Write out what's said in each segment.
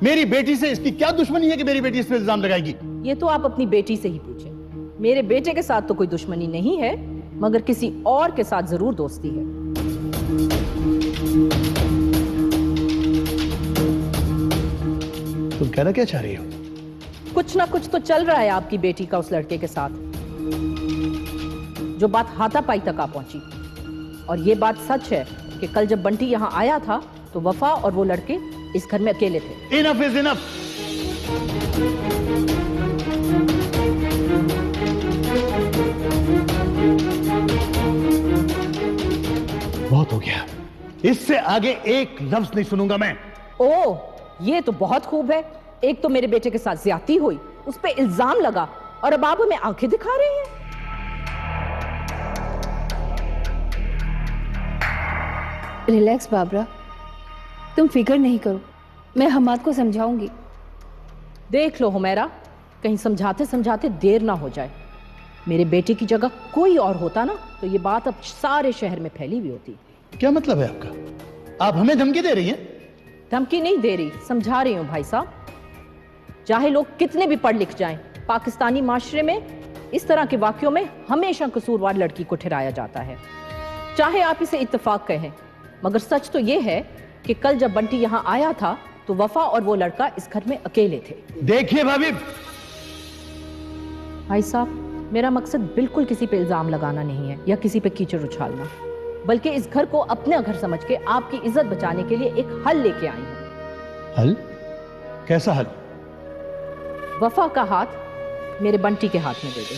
मेरी बेटी से इसकी क्या दुश्मनी है कि मेरी बेटी इस पे इल्जाम लगाएगी? ये तो आप अपनी बेटी से ही पूछें। मेरे बेटे के साथ तो कोई दुश्मनी नहीं है, मगर किसी और के साथ जरूर दोस्ती है। तुम कहना क्या चाह रही हो? कुछ ना कुछ तो चल रहा है आपकी बेटी का उस लड़के के साथ, जो बात हाथापाई तक आ पहुंची। और ये बात सच है कि कल जब बंटी यहां आया था तो वफा और वो लड़के इस घर में अकेले थे। Enough is enough. बहुत हो गया, इससे आगे एक लफ्ज नहीं सुनूंगा मैं। ओह, ये तो बहुत खूब है। एक तो मेरे बेटे के साथ ज्यादती हुई, उस पे इल्जाम लगा, और अब आप हमें आंखें दिखा रहे हैं। रिलैक्स बाबरा, तुम फिक्र नहीं करो, मैं हमाद को समझाऊंगी। देख लो हुमैरा, कहीं समझाते समझाते देर ना हो जाए। मेरे बेटे की जगह कोई और होता ना तो ये बात अब सारे शहर में फैली हुई होती। क्या मतलब है आपका? आप हमें धमकी दे रही हैं? धमकी नहीं दे रही, समझा रही हूं भाई साहब। चाहे लोग कितने भी पढ़ लिख जाएं, पाकिस्तानी माशरे में इस तरह के वाकयों में हमेशा कसूरवार लड़की को ठहराया जाता है। चाहे आप इसे इत्तेफाक कहें, मगर सच तो यह है कि कल जब बंटी यहां आया था तो वफा और वो लड़का इस घर में अकेले थे। देखिए भाभी, भाई साहब, मेरा मकसद बिल्कुल किसी पे इल्जाम लगाना नहीं है या किसी पे कीचड़ उछालना, बल्कि इस घर को अपना घर समझ के आपकी इज्जत बचाने के लिए एक हल लेके आई हूं। हल? कैसा हल? वफा का हाथ मेरे बंटी के हाथ में दे दो।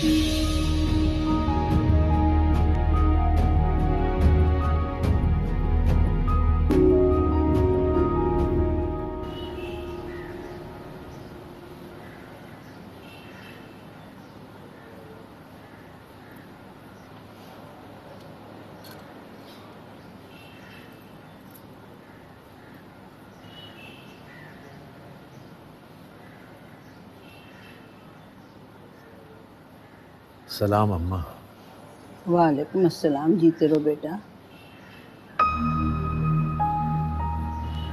सलाम अम्मा। वालेकुम अस्सलाम। जीते रहो बेटा।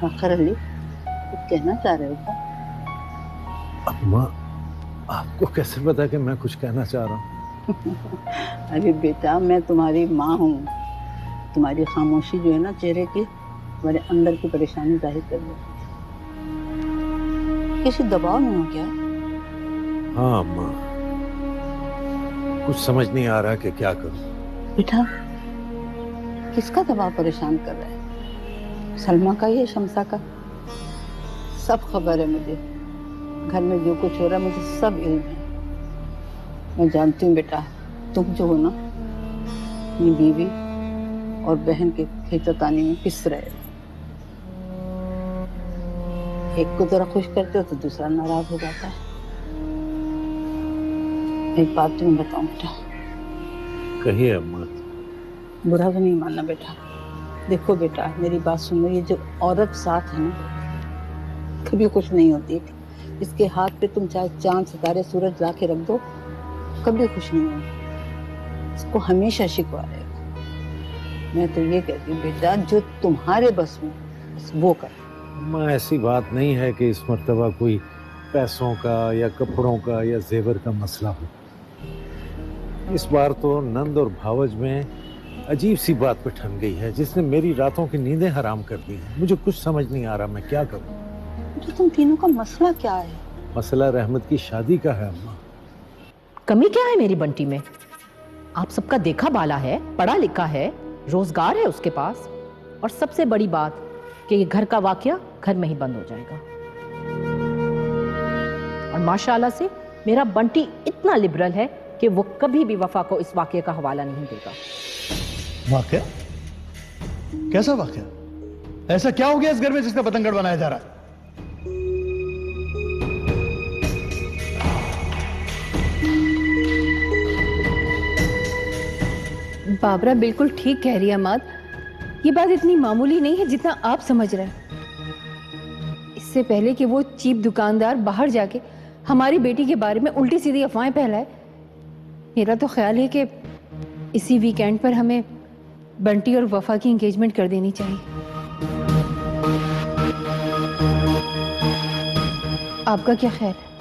फखर अली, कुछ कहना चाह रहे हो क्या? अम्मा, आपको कैसे पता कि मैं कुछ कहना चाह रहा हूँ? अरे बेटा, मैं तुम्हारी माँ हूँ। तुम्हारी खामोशी जो है ना चेहरे की, तुम्हारे अंदर की परेशानी जाहिर कर देती है। किसी दबाव में हो क्या? हाँ अम्मा, कुछ समझ नहीं आ रहा कि क्या करूं। बेटा, किसका दबाव परेशान कर रहा है? सलमा का या शमसा का? सब खबर है मुझे। घर में जो कुछ हो रहा है मुझे सब इल्म है। मैं जानती हूँ बेटा, तुम जो हो ना, अपनी बीवी और बहन के खींचतानी में पिस रहे हो। एक को जरा खुश करते हो तो दूसरा नाराज हो जाता है। एक बात तुम्हें बताऊं बेटा। कहिए अम्मा। बुरा तो नहीं मानना बेटा। देखो बेटा, मेरी बात सुनो। ये जो औरत साथ है ना, कभी कुछ नहीं होती। इसके हाथ पे तुम चाहे चांद सितारे सूरज ला के रख दो, कभी खुश नहीं होगी। इसको हमेशा शिकवा रहेगा। मैं तो ये कहती हूँ बेटा, जो तुम्हारे बस में बस वो कर। अम्मा, ऐसी बात नहीं है कि इस मर्तबा कोई पैसों का या कपड़ों का या जेवर का मसला हो। इस बार तो नंद और भावज में अजीब सी बात पे ठन गई है, जिसने मेरी रातों की नींदें हराम कर दी हैं। मुझे कुछ समझ नहीं आ रहा मैं क्या करूं। तो तुम तीनों का मसला क्या है? मसला रहमत की शादी का है अम्मा। कमी क्या है मेरी बंटी में? आप सबका देखा बाला है, पढ़ा लिखा है, रोजगार है उसके पास, और सबसे बड़ी बात कि ये घर का वाकया घर में ही बंद हो जाएगा। और माशाल्लाह से मेरा बंटी इतना लिबरल है कि वो कभी भी वफा को इस वाकये का हवाला नहीं देगा। वाकया? कैसा वाकया? ऐसा क्या हो गया इस घर में जिसका पतंगड़ बनाया जा रहा है? बाबरा बिल्कुल ठीक कह रही है अमाद। ये बात इतनी मामूली नहीं है जितना आप समझ रहे हैं। इससे पहले कि वो चीप दुकानदार बाहर जाके हमारी बेटी के बारे में उल्टी सीधी अफवाहें फैलाए, मेरा तो ख्याल है कि इसी वीकेंड पर हमें बंटी और वफा की एंगेजमेंट कर देनी चाहिए। आपका क्या ख्याल है?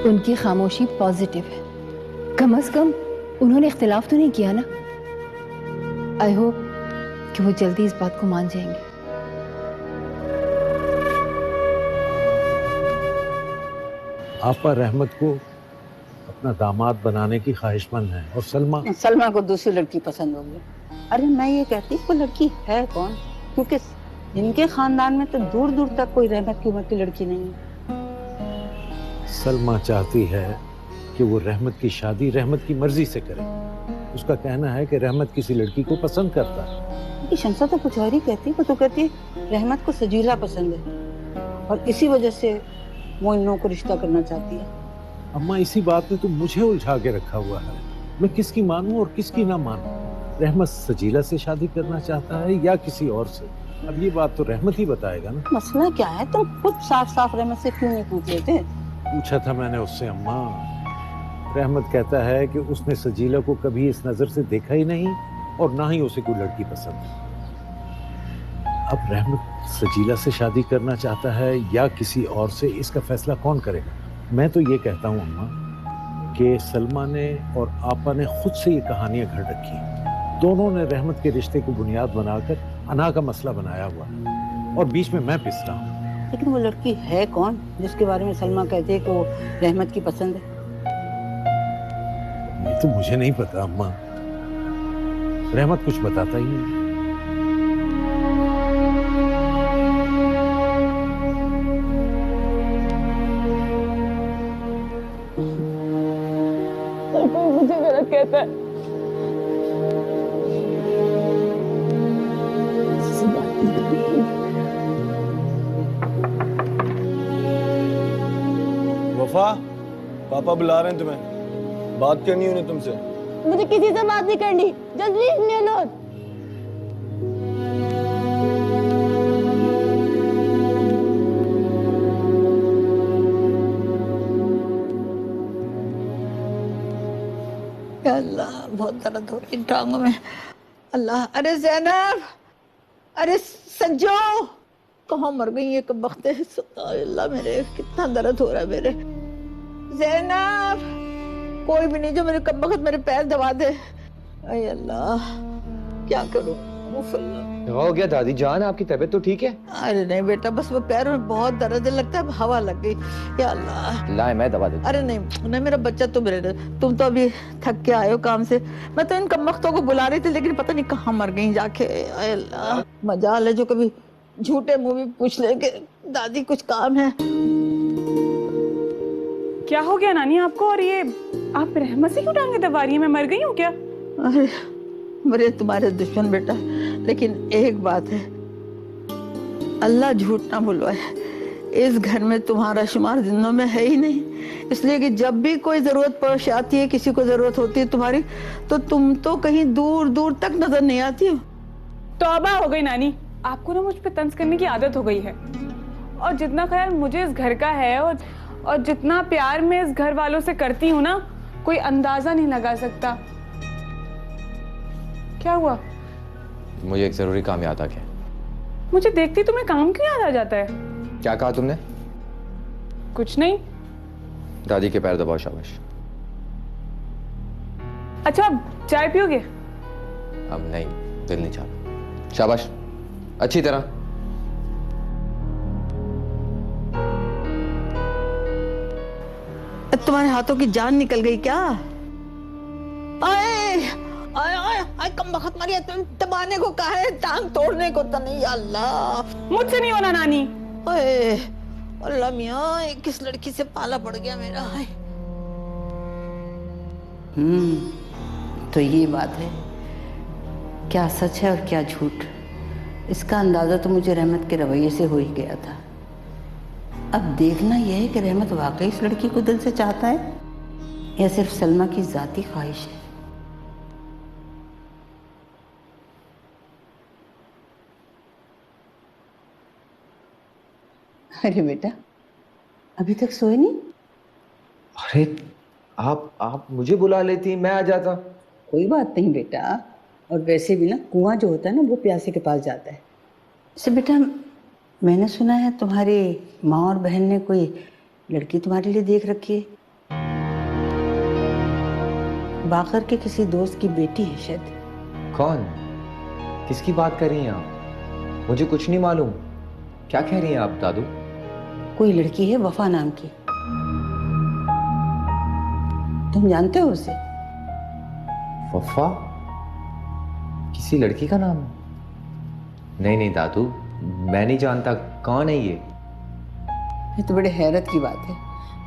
उनकी खामोशी पॉजिटिव है। कम से कम उन्होंने इख्तिलाफ तो नहीं किया ना। आई होप कि वो जल्दी इस बात को मान जाएंगे। आपा रहमत को अपना दामाद बनाने की ख्वाहिशमंद है और सलमा सलमा को दूसरी लड़की पसंद होगी। अरे मैं ये कहती वो लड़की है कौन, क्योंकि इनके खानदान में तो दूर दूर तक कोई रहमत की उम्र की लड़की नहीं है। सलमा चाहती है कि वो रहमत की शादी रहमत की मर्जी से करे। उसका कहना है कि रहमत किसी लड़की को पसंद करता है। ये शमसा तो कुछ और ही कहती है। वो तो कहती है रहमत को सजीला पसंद है और इसी वजह से वो इन लोगों को रिश्ता करना चाहती है। अम्मा इसी बात ने तो मुझे उलझा के रखा हुआ है। मैं किसकी मानूं और किसकी ना मानूं। रहमत सजीला से शादी करना चाहता है या किसी और से? अब ये बात तो रहमत ही बताएगा ना। मसला क्या है, तुम खुद साफ साफ रहमत से क्यों नहीं पूछ लेते? पूछा था मैंने उससे अम्मा। रहमत कहता है कि उसने सजीला को कभी इस नजर से देखा ही नहीं और ना ही उसे कोई लड़की पसंद है। अब रहमत सजीला से शादी करना चाहता है या किसी और से, इसका फैसला कौन करेगा? मैं तो ये कहता हूँ अम्मा कि सलमा ने और आपा ने खुद से ये कहानियां घर रखी। दोनों ने रहमत के रिश्ते को बुनियाद बनाकर अना का मसला बनाया हुआ है और बीच में मैं पिस रहा हूँ। लेकिन वो लड़की है कौन जिसके बारे में सलमा कहती है कि वो रहमत की पसंद है? ये तो मुझे नहीं पता अम्मा। रहमत कुछ बताता ही नहीं। मुझे गलत कहता है। वफा, पापा बुला रहे हैं तुम्हें। बात करनी है उन्हें तुमसे। मुझे किसी से बात नहीं करनी। Just leave me alone. Allah बहुत दर्द हो रही टांगों में। अल्लाह, अरे जैनब, अरे संजो, कहाँ मर गई ये कब वक्त है? अल्लाह मेरे कितना दर्द हो रहा है मेरे। जैनब, कोई भी नहीं जो मेरे कब वक्त मेरे पैर दबा दे। अरे अल्लाह, क्या करूं? हो गया दादी जान, आपकी तबीयत तो ठीक है? अरे नहीं बेटा, बस वो पैर में बहुत दर्द है, लगता है हवा लग गई। या अल्लाह, लाए मैं दवा देता। अरे नहीं नहीं, मेरा बच्चा तुम तो अभी थक के आए हो काम से। मैं तो इन कमबख्तों को बुला रही थी लेकिन पता नहीं कहाँ मर गई जाके। अरे अल्लाह, मजाल है जो कभी झूठे मुंह भी पूछ ले के दादी कुछ काम है। क्या हो गया नानी आपको? और ये आप रहमत से क्यों टांगे दबा रही हैं? मैं मर गई हूँ क्या? अरे मेरे तुम्हारे दुश्मन बेटा, लेकिन एक बात है, अल्लाह झूठ ना बुलवाए, इस घर में तुम्हारा शुमार जिंदों में है ही नहीं। इसलिए कि जब भी कोई जरूरत पेश आती है, किसी को जरूरत होती है तुम्हारी, तो तुम तो कहीं दूर दूर तक नजर नहीं आती हो। तौबा हो गई नानी, आपको ना मुझ पे तंज करने की आदत हो गई है। और जितना ख्याल मुझे इस घर का है और जितना प्यार मैं इस घर वालों से करती हूँ ना, कोई अंदाजा नहीं लगा सकता। क्या हुआ? मुझे एक जरूरी काम याद आ गया। मुझे देखती तुम्हें काम क्यों याद आ जाता है? क्या कहा तुमने? कुछ नहीं। दादी के पैर दबाओ, शाबाश। अच्छा, अब चाय पियोगे? अब नहीं, दिल नहीं चाहता। शाबाश, अच्छी तरह। तुम्हारे हाथों की जान निकल गई क्या? आए आए आए आए, कम वक्त मारी तुम दबाने को कहा है, टांग तोड़ने को तो नहीं। अल्लाह, मुझसे नहीं होना नानी। ओए अल्लाह मियाँ, किस लड़की से पाला पड़ गया मेरा। तो ये बात है, क्या सच है और क्या झूठ, इसका अंदाजा तो मुझे रहमत के रवैये से हो ही गया था। अब देखना यह है कि रहमत वाकई इस लड़की को दिल से चाहता है या सिर्फ सलमा की जाती ख्वाहिश है। अरे बेटा, अभी तक सोए नहीं? अरे आप मुझे बुला लेती, मैं आ जाता। कोई बात नहीं बेटा, और वैसे भी ना कुआं जो होता है ना वो प्यासे के पास जाता है। अच्छा बेटा, मैंने सुना है तुम्हारी माँ और बहन ने कोई लड़की तुम्हारे लिए देख रखी है। बाकर के किसी दोस्त की बेटी है शायद। कौन? किसकी बात कर रही हैं आप? मुझे कुछ नहीं मालूम। क्या कह रही हैं आप दादू? कोई लड़की है वफा नाम की, तुम जानते हो उसे? वफा? किसी लड़की का नाम है? नहीं दादू, मैं नहीं जानता। कौन है ये तो बड़े हैरत की बात है।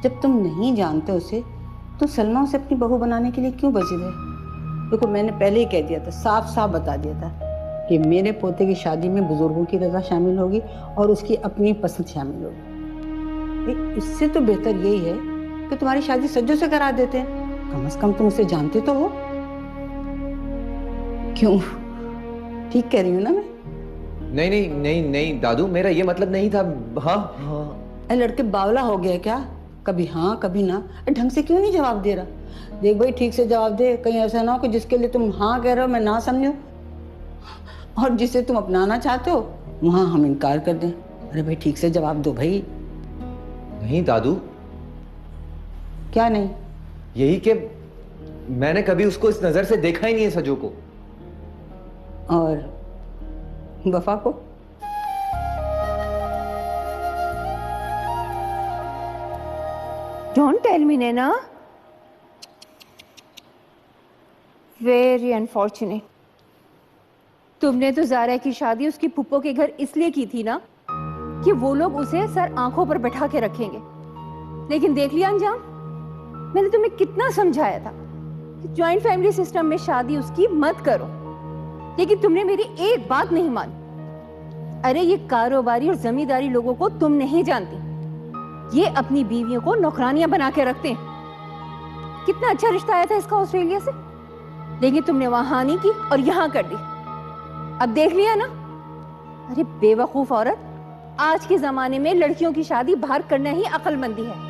जब तुम नहीं जानते उसे तो सलमा उसे अपनी बहू बनाने के लिए क्यों बची रहे? देखो, मैंने पहले ही कह दिया था, साफ साफ बता दिया था कि मेरे पोते की शादी में बुजुर्गों की रजा शामिल होगी और उसकी अपनी पसंद शामिल होगी। इससे तो बेहतर यही है कि तुम्हारी शादी सज्जों से करा देते हैं। कम से कम तुम उसे जानते तो हो। क्यों, ठीक कह रही हूँ ना मैं? नहीं दादू, मेरा ये मतलब नहीं था। हाँ। अरे लड़के बावला हो गया क्या? कभी हाँ कभी ना, ढंग से क्यों नहीं जवाब दे रहा? देख भाई, ठीक से जवाब दे, कहीं ऐसा ना हो कि जिसके लिए तुम हाँ कह रहे हो मैं ना समझूं, और जिसे तुम अपनाना चाहते हो वहां हम इनकार कर दें। अरे भाई ठीक से जवाब दो भाई। नहीं दादू। क्या नहीं? यही कि मैंने कभी उसको इस नजर से देखा ही नहीं है, सजो को। और वफा को? Don't tell me Naina, very unfortunate. तुमने तो ज़ारा की शादी उसकी फुप्पो के घर इसलिए की थी ना कि वो लोग उसे सर आंखों पर बैठा के रखेंगे, लेकिन देख लिया अंजाम। मैंने तुम्हें कितना समझाया था कि जॉइंट फैमिली सिस्टम में शादी उसकी मत करो, लेकिन तुमने मेरी एक बात नहीं मानी। अरे ये कारोबारी और जमींदारी लोगों को तुम नहीं जानती, ये अपनी बीवियों को नौकरानियां बना के रखते हैं। कितना अच्छा रिश्ता आया था इसका ऑस्ट्रेलिया से, लेकिन तुमने वहां हानि की और यहां कर दी। अब देख लिया ना। अरे बेवकूफ औरत, आज के जमाने में लड़कियों की शादी बाहर करना ही अक्लमंदी है।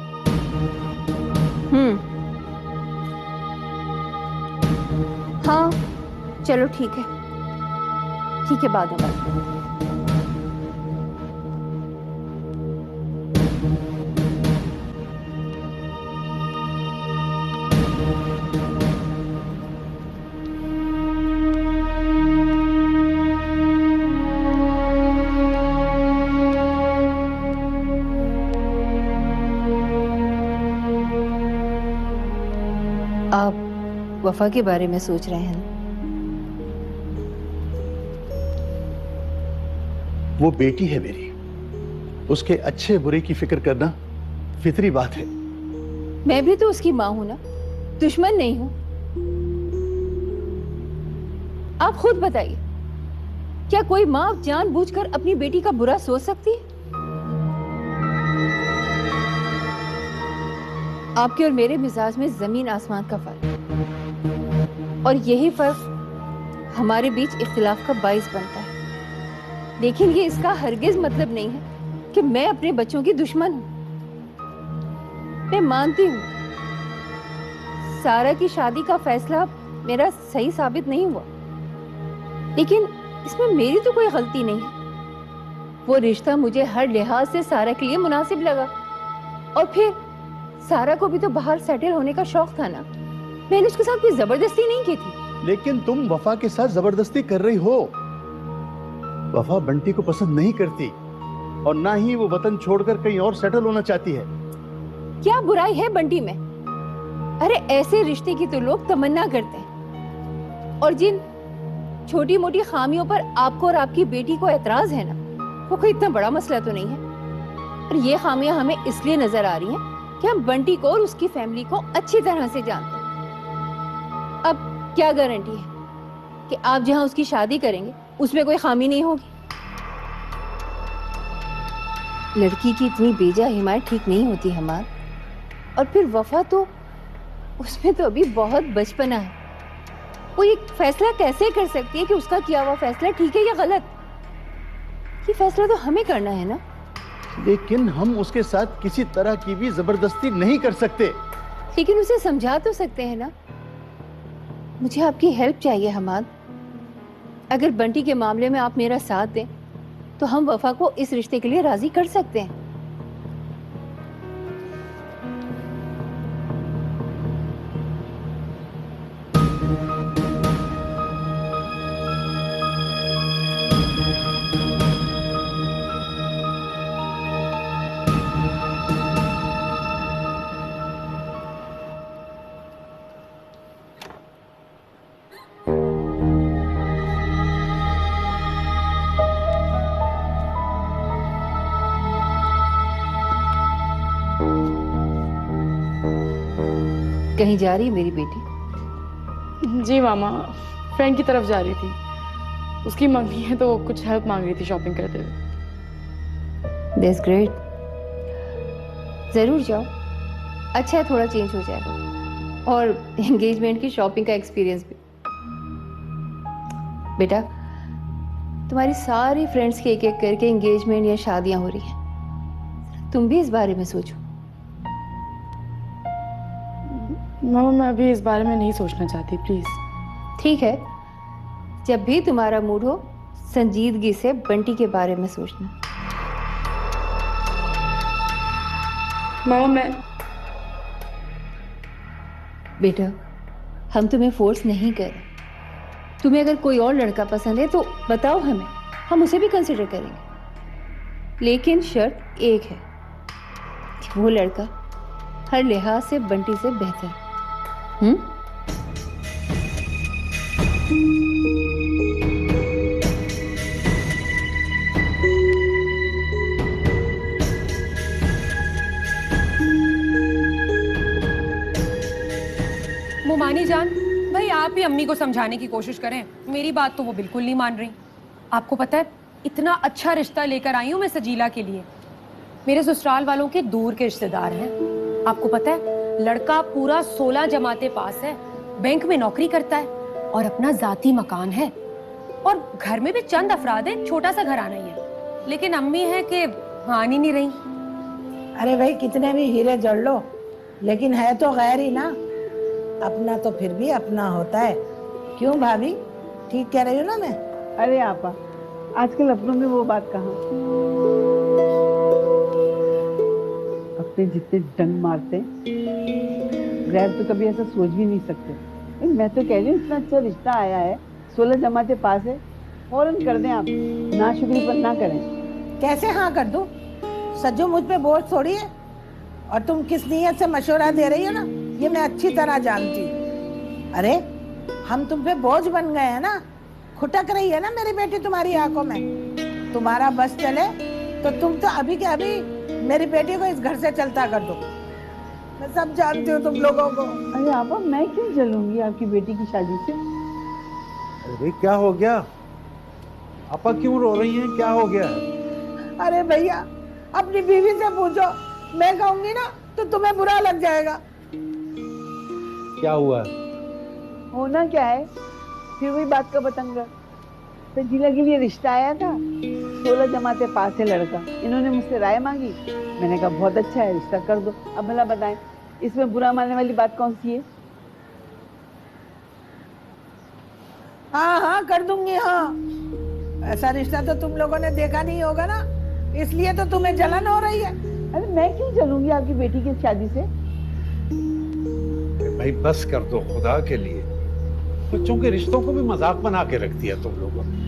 हाँ चलो ठीक है, बाद में बात करेंगे। आप वफा के बारे में सोच रहे हैं? वो बेटी है मेरी, उसके अच्छे बुरे की फिक्र करना फितरी बात है। मैं भी तो उसकी माँ हूं ना, दुश्मन नहीं हूं। आप खुद बताइए, क्या कोई माँ जानबूझकर अपनी बेटी का बुरा सोच सकती है? आपके और मेरे मिजाज में जमीन आसमान का फर्क है, और यही फर्क हमारे बीच इख्तिलाफ का बाइस बनता है। लेकिन ये इसका हरगिज मतलब नहीं है कि मैं अपने बच्चों की दुश्मन हूं। मैं मानती हूं सारा की शादी का फैसला मेरा सही साबित नहीं हुआ, लेकिन इसमें मेरी तो कोई गलती नहीं है। वो रिश्ता मुझे हर लिहाज से सारा के लिए मुनासिब लगा, और फिर सारा को भी तो बाहर सेटल होने का शौक था ना। मैंने उसके साथ कोई जबरदस्ती नहीं की थी। लेकिन तुम वफा के साथ जबरदस्ती कर रही हो। वफा बंटी को पसंद नहीं करती, और ना ही वो वतन छोड़कर कहीं और सेटल होना चाहती है। क्या बुराई है बंटी में? अरे ऐसे रिश्ते की तो लोग तमन्ना करते हैं, और जिन छोटी मोटी खामियों पर आपको और आपकी बेटी को एतराज है ना, वो कोई इतना बड़ा मसला तो नहीं है। और ये खामियां हमें इसलिए नजर आ रही हैं कि हम बंटी को और उसकी फैमिली को अच्छी तरह से जानते हैं। अब क्या गारंटी है कि आप जहां उसकी शादी करेंगे उसमें कोई खामी नहीं होगी? लड़की की इतनी बेजा हिमायत ठीक नहीं होती हमार। और फिर वफा तो, उसमें तो अभी बहुत बचपना है। वो ये फैसला कैसे कर सकती है कि उसका किया हुआ फैसला ठीक है या गलत? ये फैसला तो हमें करना है ना। लेकिन हम उसके साथ किसी तरह की भी जबरदस्ती नहीं कर सकते। लेकिन उसे समझा तो सकते हैं ना। मुझे आपकी हेल्प चाहिए हमाद। अगर बंटी के मामले में आप मेरा साथ दें तो हम वफा को इस रिश्ते के लिए राजी कर सकते हैं। कहीं जा रही है मेरी बेटी? जी मामा, फ्रेंड की तरफ जा रही थी। उसकी मम्मी है तो कुछ हेल्प मांग रही थी शॉपिंग करते हुए। That's great. जरूर जाओ, अच्छा है, थोड़ा चेंज हो जाएगा और एंगेजमेंट की शॉपिंग का एक्सपीरियंस भी। बेटा, तुम्हारी सारी फ्रेंड्स के एक एक करके एंगेजमेंट या शादियां हो रही हैं, तुम भी इस बारे में सोचो। मामा मैं अभी इस बारे में नहीं सोचना चाहती, प्लीज। ठीक है, जब भी तुम्हारा मूड हो संजीदगी से बंटी के बारे में सोचना। मामा मैं बेटा, हम तुम्हें फोर्स नहीं कर रहे। तुम्हें अगर कोई और लड़का पसंद है तो बताओ हमें, हम उसे भी कंसिडर करेंगे। लेकिन शर्त एक है कि वो लड़का हर लिहाज से बंटी से बेहतर है। मोमानी जान, भाई आप ही अम्मी को समझाने की कोशिश करें। मेरी बात तो वो बिल्कुल नहीं मान रही। आपको पता है, इतना अच्छा रिश्ता लेकर आई हूँ मैं सजीला के लिए। मेरे ससुराल वालों के दूर के रिश्तेदार हैं। आपको पता है, लड़का पूरा 16 जमाते पास है, बैंक में नौकरी करता है और अपना जाती मकान है और घर में भी चंद अफराद है, छोटा सा घराना ही है। लेकिन अम्मी है कि मान ही नहीं रही। अरे भाई, कितने भी हीरे जड़ लो, लेकिन है तो गैर ही ना। अपना तो फिर भी अपना होता है। क्यों भाभी, ठीक कह रही हो ना मैं? अरे आपा, आजकल अपनों में वो बात कहाँ। अपने जितने डंग मारते गैर तो कभी ऐसा सोच भी नहीं सकते। मैं तो कह रही हूँ, इतना अच्छा रिश्ता आया है, 16 जमाते पास है, फौरन कर दें आप, ना शुक्री पर ना करें। कैसे हाँ कर दूं? सज्जो मुझ पे बोझ थोड़ी है। और तुम किस नीयत से मशवरा दे रही हो ना, ये मैं अच्छी तरह जानती हूँ। अरे हम तुम पे बोझ बन गए हैं ना, खुटक रही है ना मेरी बेटी तुम्हारी आंखों में। तुम्हारा बस चले तो तुम तो अभी के अभी मेरी बेटी को इस घर से चलता कर दो। मैं सब जानती हूँ तुम लोगों को। अरे आपा, मैं क्यों चलूंगी आपकी बेटी की शादी से? अरे भाई, क्या हो गया? आपा क्यों रो रही हैं? क्या हो गया है? अरे भैया, अपनी बीवी से पूछो, मैं कहूंगी ना तो तुम्हें बुरा लग जाएगा। क्या हुआ? होना क्या है, फिर वही बात का बतंगा। सजीला के लिए रिश्ता आया था, 16 जमाते पास है लड़का। इन्होंने मुझसे राय मांगी, मैंने कहा बहुत अच्छा है, रिश्ता कर दो। अब भला बताएं, इसमें बुरा मानने वाली बात कौन सी है? हाँ हाँ कर दूंगी। हाँ, ऐसा रिश्ता तो तुम लोगों ने देखा नहीं होगा ना, इसलिए तो तुम्हें जलन हो रही है। अरे मैं क्यों चलूंगी आपकी बेटी की शादी से? भाई बस कर दो खुदा के लिए। बच्चों के रिश्तों को भी मजाक बना के रख दिया तुम लोगों ने।